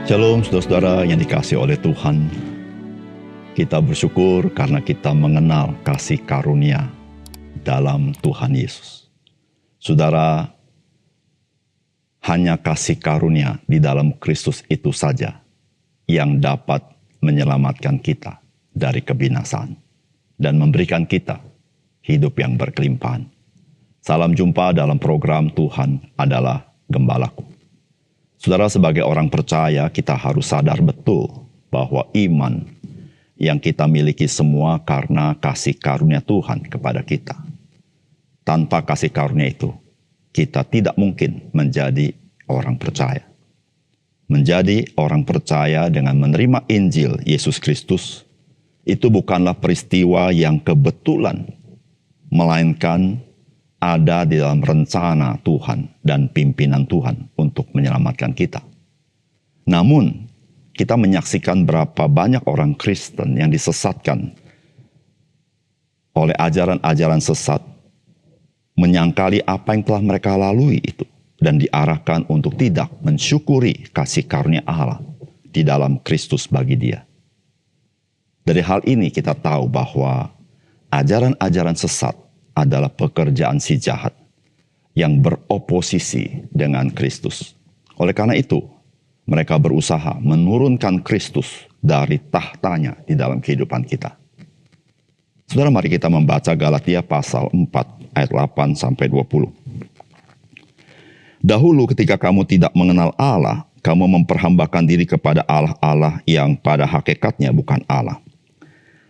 Shalom saudara-saudara yang dikasihi oleh Tuhan. Kita bersyukur karena kita mengenal kasih karunia dalam Tuhan Yesus. Saudara, hanya kasih karunia di dalam Kristus itu saja yang dapat menyelamatkan kita dari kebinasaan dan memberikan kita hidup yang berkelimpahan. Salam jumpa dalam program Tuhan adalah Gembalaku. Saudara, sebagai orang percaya, kita harus sadar betul bahwa iman yang kita miliki semua karena kasih karunia Tuhan kepada kita. Tanpa kasih karunia itu, kita tidak mungkin menjadi orang percaya. Menjadi orang percaya dengan menerima Injil Yesus Kristus, itu bukanlah peristiwa yang kebetulan, melainkan ada di dalam rencana Tuhan dan pimpinan Tuhan untuk menyelamatkan kita. Namun, kita menyaksikan berapa banyak orang Kristen yang disesatkan oleh ajaran-ajaran sesat, menyangkali apa yang telah mereka lalui itu, dan diarahkan untuk tidak mensyukuri kasih karunia Allah di dalam Kristus bagi dia. Dari hal ini kita tahu bahwa ajaran-ajaran sesat adalah pekerjaan si jahat yang beroposisi dengan Kristus. Oleh karena itu, mereka berusaha menurunkan Kristus dari tahtanya di dalam kehidupan kita. Saudara, mari kita membaca Galatia pasal 4 ayat 8 sampai 20. Dahulu ketika kamu tidak mengenal Allah, kamu memperhambakan diri kepada Allah-Allah yang pada hakikatnya bukan Allah.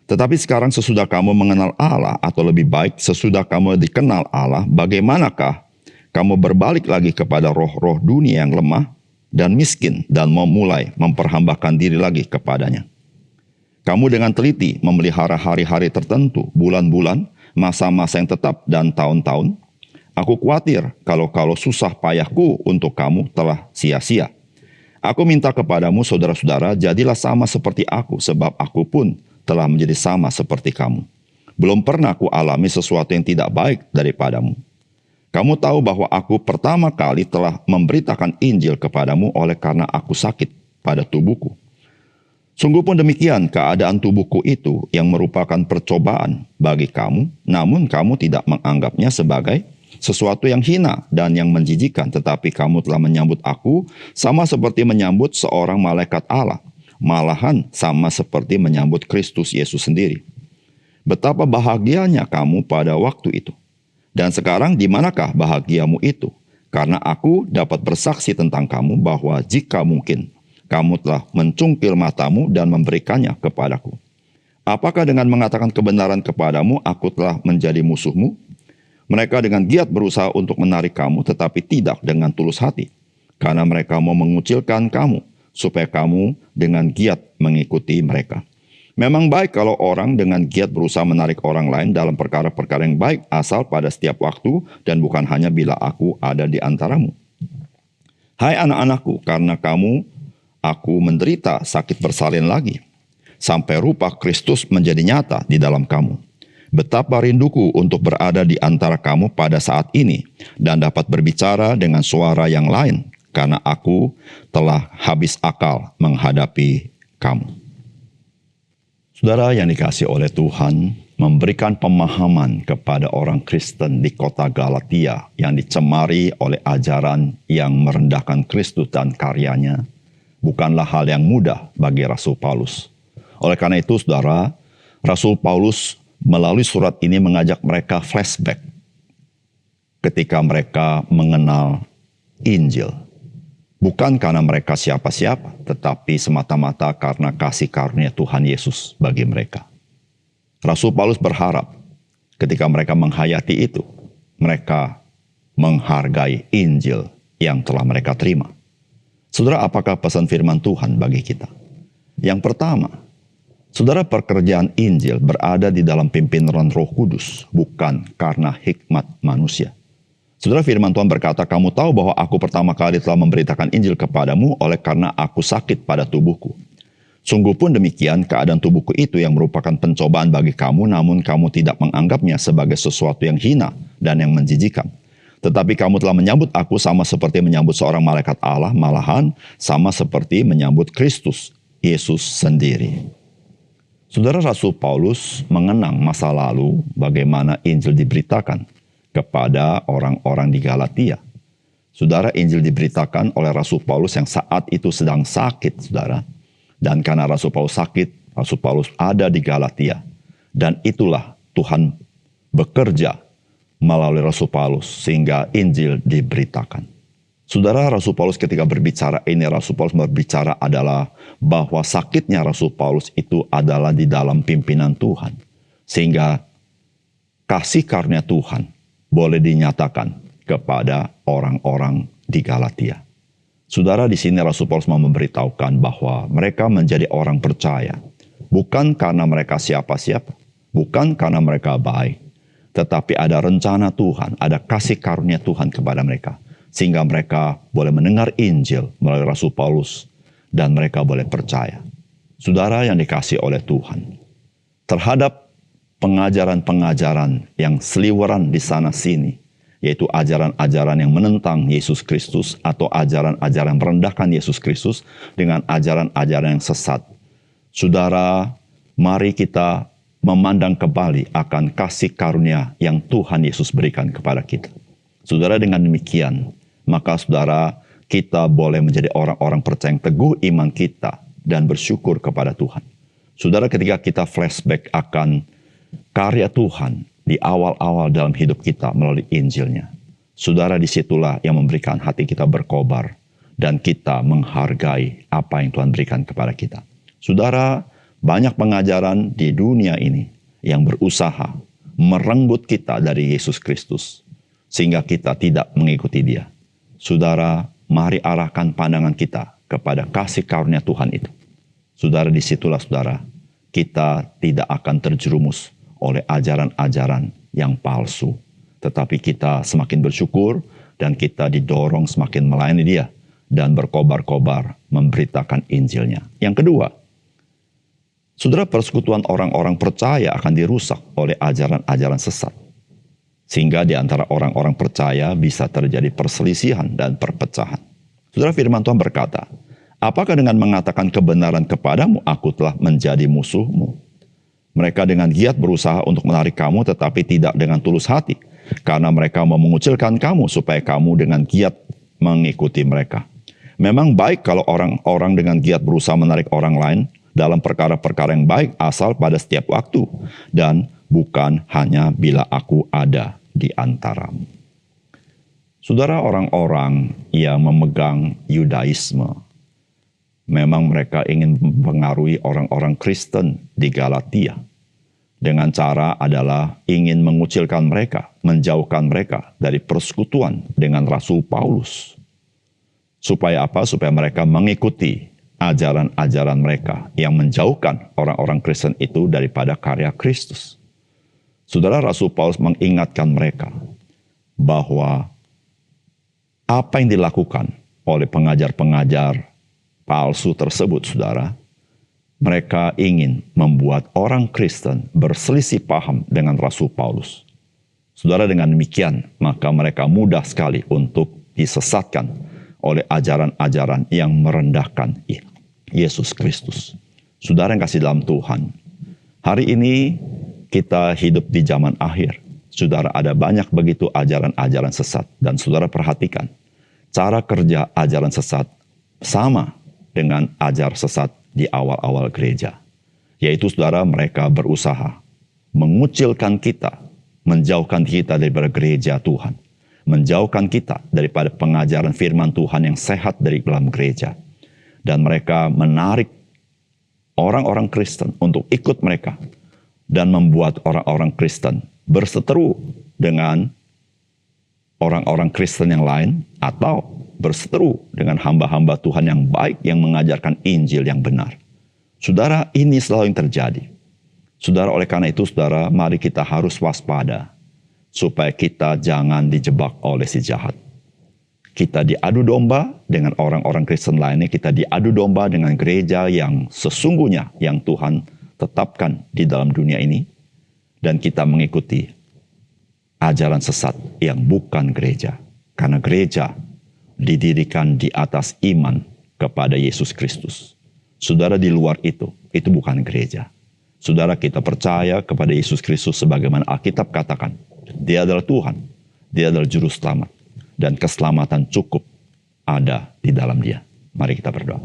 Tetapi sekarang sesudah kamu mengenal Allah, atau lebih baik sesudah kamu dikenal Allah, bagaimanakah kamu berbalik lagi kepada roh-roh dunia yang lemah dan miskin dan memulai memperhambakan diri lagi kepadanya. Kamu dengan teliti memelihara hari-hari tertentu, bulan-bulan, masa-masa yang tetap dan tahun-tahun. Aku khawatir kalau susah payahku untuk kamu telah sia-sia. Aku minta kepadamu saudara-saudara, jadilah sama seperti aku, sebab aku pun telah menjadi sama seperti kamu. Belum pernah aku alami sesuatu yang tidak baik daripadamu. Kamu tahu bahwa aku pertama kali telah memberitakan Injil kepadamu oleh karena aku sakit pada tubuhku. Sungguh pun demikian keadaan tubuhku itu yang merupakan percobaan bagi kamu, namun kamu tidak menganggapnya sebagai sesuatu yang hina dan yang menjijikan, tetapi kamu telah menyambut aku sama seperti menyambut seorang malaikat Allah. Malahan sama seperti menyambut Kristus Yesus sendiri. Betapa bahagianya kamu pada waktu itu. Dan sekarang di manakah bahagiamu itu? Karena aku dapat bersaksi tentang kamu bahwa jika mungkin kamu telah mencungkil matamu dan memberikannya kepadaku. Apakah dengan mengatakan kebenaran kepadamu aku telah menjadi musuhmu? Mereka dengan giat berusaha untuk menarik kamu, tetapi tidak dengan tulus hati. Karena mereka mau mengucilkan kamu, supaya kamu dengan giat mengikuti mereka. Memang baik kalau orang dengan giat berusaha menarik orang lain dalam perkara-perkara yang baik, asal pada setiap waktu dan bukan hanya bila aku ada di antaramu. Hai anak-anakku, karena kamu, aku menderita sakit bersalin lagi, sampai rupa Kristus menjadi nyata di dalam kamu. Betapa rinduku untuk berada di antara kamu pada saat ini, dan dapat berbicara dengan suara yang lain, karena aku telah habis akal menghadapi kamu. Saudara yang dikasihi oleh Tuhan, memberikan pemahaman kepada orang Kristen di kota Galatia yang dicemari oleh ajaran yang merendahkan Kristus dan karyanya, bukanlah hal yang mudah bagi Rasul Paulus. Oleh karena itu, saudara, Rasul Paulus melalui surat ini mengajak mereka flashback ketika mereka mengenal Injil. Bukan karena mereka siapa-siapa, tetapi semata-mata karena kasih karunia Tuhan Yesus bagi mereka. Rasul Paulus berharap ketika mereka menghayati itu, mereka menghargai Injil yang telah mereka terima. Saudara, apakah pesan firman Tuhan bagi kita? Yang pertama, saudara, pekerjaan Injil berada di dalam pimpinan Roh Kudus, bukan karena hikmat manusia. Saudara, firman Tuhan berkata, kamu tahu bahwa aku pertama kali telah memberitakan Injil kepadamu oleh karena aku sakit pada tubuhku. Sungguh pun demikian keadaan tubuhku itu yang merupakan pencobaan bagi kamu, namun kamu tidak menganggapnya sebagai sesuatu yang hina dan yang menjijikan. Tetapi kamu telah menyambut aku sama seperti menyambut seorang malaikat Allah, malahan sama seperti menyambut Kristus, Yesus sendiri. Saudara, Rasul Paulus mengenang masa lalu bagaimana Injil diberitakan kepada orang-orang di Galatia. Saudara, Injil diberitakan oleh Rasul Paulus yang saat itu sedang sakit, saudara. Dan karena Rasul Paulus sakit, Rasul Paulus ada di Galatia. Dan itulah Tuhan bekerja melalui Rasul Paulus sehingga Injil diberitakan. Saudara, Rasul Paulus ketika berbicara ini, Rasul Paulus berbicara adalah bahwa sakitnya Rasul Paulus itu adalah di dalam pimpinan Tuhan. Sehingga kasih karunia Tuhan boleh dinyatakan kepada orang-orang di Galatia. Saudara, di sini Rasul Paulus mau memberitahukan bahwa mereka menjadi orang percaya. Bukan karena mereka siapa-siapa. Bukan karena mereka baik. Tetapi ada rencana Tuhan, ada kasih karunia Tuhan kepada mereka. Sehingga mereka boleh mendengar Injil melalui Rasul Paulus. Dan mereka boleh percaya. Saudara yang dikasih oleh Tuhan. Terhadap pengajaran-pengajaran yang seliweran di sana-sini, yaitu ajaran-ajaran yang menentang Yesus Kristus atau ajaran-ajaran merendahkan Yesus Kristus dengan ajaran-ajaran yang sesat. Saudara, mari kita memandang kembali akan kasih karunia yang Tuhan Yesus berikan kepada kita. Saudara, dengan demikian, maka saudara, kita boleh menjadi orang-orang percaya yang teguh iman kita dan bersyukur kepada Tuhan. Saudara, ketika kita flashback akan karya Tuhan di awal-awal dalam hidup kita melalui Injilnya. Saudara, disitulah yang memberikan hati kita berkobar dan kita menghargai apa yang Tuhan berikan kepada kita. Saudara, banyak pengajaran di dunia ini yang berusaha merenggut kita dari Yesus Kristus sehingga kita tidak mengikuti Dia. Saudara, mari arahkan pandangan kita kepada kasih karunia Tuhan itu. Saudara, disitulah saudara, kita tidak akan terjerumus oleh ajaran-ajaran yang palsu. Tetapi kita semakin bersyukur dan kita didorong semakin melayani Dia dan berkobar-kobar memberitakan Injilnya. Yang kedua, saudara, persekutuan orang-orang percaya akan dirusak oleh ajaran-ajaran sesat. Sehingga di antara orang-orang percaya bisa terjadi perselisihan dan perpecahan. Saudara, firman Tuhan berkata, apakah dengan mengatakan kebenaran kepadamu, aku telah menjadi musuhmu? Mereka dengan giat berusaha untuk menarik kamu, tetapi tidak dengan tulus hati. Karena mereka mau mengucilkan kamu, supaya kamu dengan giat mengikuti mereka. Memang baik kalau orang-orang dengan giat berusaha menarik orang lain dalam perkara-perkara yang baik, asal pada setiap waktu. Dan bukan hanya bila aku ada di antaramu. Saudara, orang-orang yang memegang Yudaisme, memang mereka ingin mempengaruhi orang-orang Kristen di Galatia. Dengan cara adalah ingin mengucilkan mereka, menjauhkan mereka dari persekutuan dengan Rasul Paulus. Supaya apa? Supaya mereka mengikuti ajaran-ajaran mereka yang menjauhkan orang-orang Kristen itu daripada karya Kristus. Saudara, Rasul Paulus mengingatkan mereka bahwa apa yang dilakukan oleh pengajar-pengajar palsu tersebut, saudara, mereka ingin membuat orang Kristen berselisih paham dengan Rasul Paulus. Saudara, dengan demikian, maka mereka mudah sekali untuk disesatkan oleh ajaran-ajaran yang merendahkan Yesus Kristus. Saudara yang kasih dalam Tuhan, hari ini kita hidup di zaman akhir. Saudara, ada banyak begitu ajaran-ajaran sesat. Dan saudara perhatikan, cara kerja ajaran sesat sama dengan ajar sesat di awal-awal gereja. Yaitu saudara, mereka berusaha mengucilkan kita, menjauhkan kita daripada gereja Tuhan. Menjauhkan kita daripada pengajaran firman Tuhan yang sehat dari dalam gereja. Dan mereka menarik orang-orang Kristen untuk ikut mereka. Dan membuat orang-orang Kristen berseteru dengan orang-orang Kristen yang lain, atau berseteru dengan hamba-hamba Tuhan yang baik yang mengajarkan Injil yang benar. Saudara, ini selalu yang terjadi. Saudara, oleh karena itu, saudara, mari kita harus waspada supaya kita jangan dijebak oleh si jahat. Kita diadu domba dengan orang-orang Kristen lainnya, kita diadu domba dengan gereja yang sesungguhnya yang Tuhan tetapkan di dalam dunia ini, dan kita mengikuti ajaran sesat yang bukan gereja. Karena gereja didirikan di atas iman kepada Yesus Kristus. Saudara, di luar itu bukan gereja. Saudara, kita percaya kepada Yesus Kristus sebagaimana Alkitab katakan. Dia adalah Tuhan, Dia adalah Juru Selamat, dan keselamatan cukup ada di dalam Dia. Mari kita berdoa.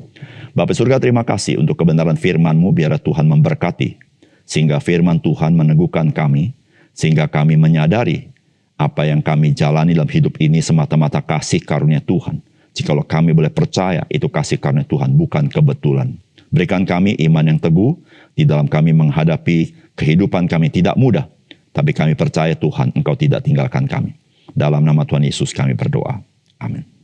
Bapa surga, terima kasih untuk kebenaran firman-Mu. Biar Tuhan memberkati, sehingga firman Tuhan meneguhkan kami, sehingga kami menyadari apa yang kami jalani dalam hidup ini semata-mata kasih karunia Tuhan. Jikalau kami boleh percaya itu kasih karunia Tuhan, bukan kebetulan. Berikan kami iman yang teguh di dalam kami menghadapi kehidupan kami tidak mudah. Tapi kami percaya Tuhan, Engkau tidak tinggalkan kami. Dalam nama Tuhan Yesus kami berdoa. Amin.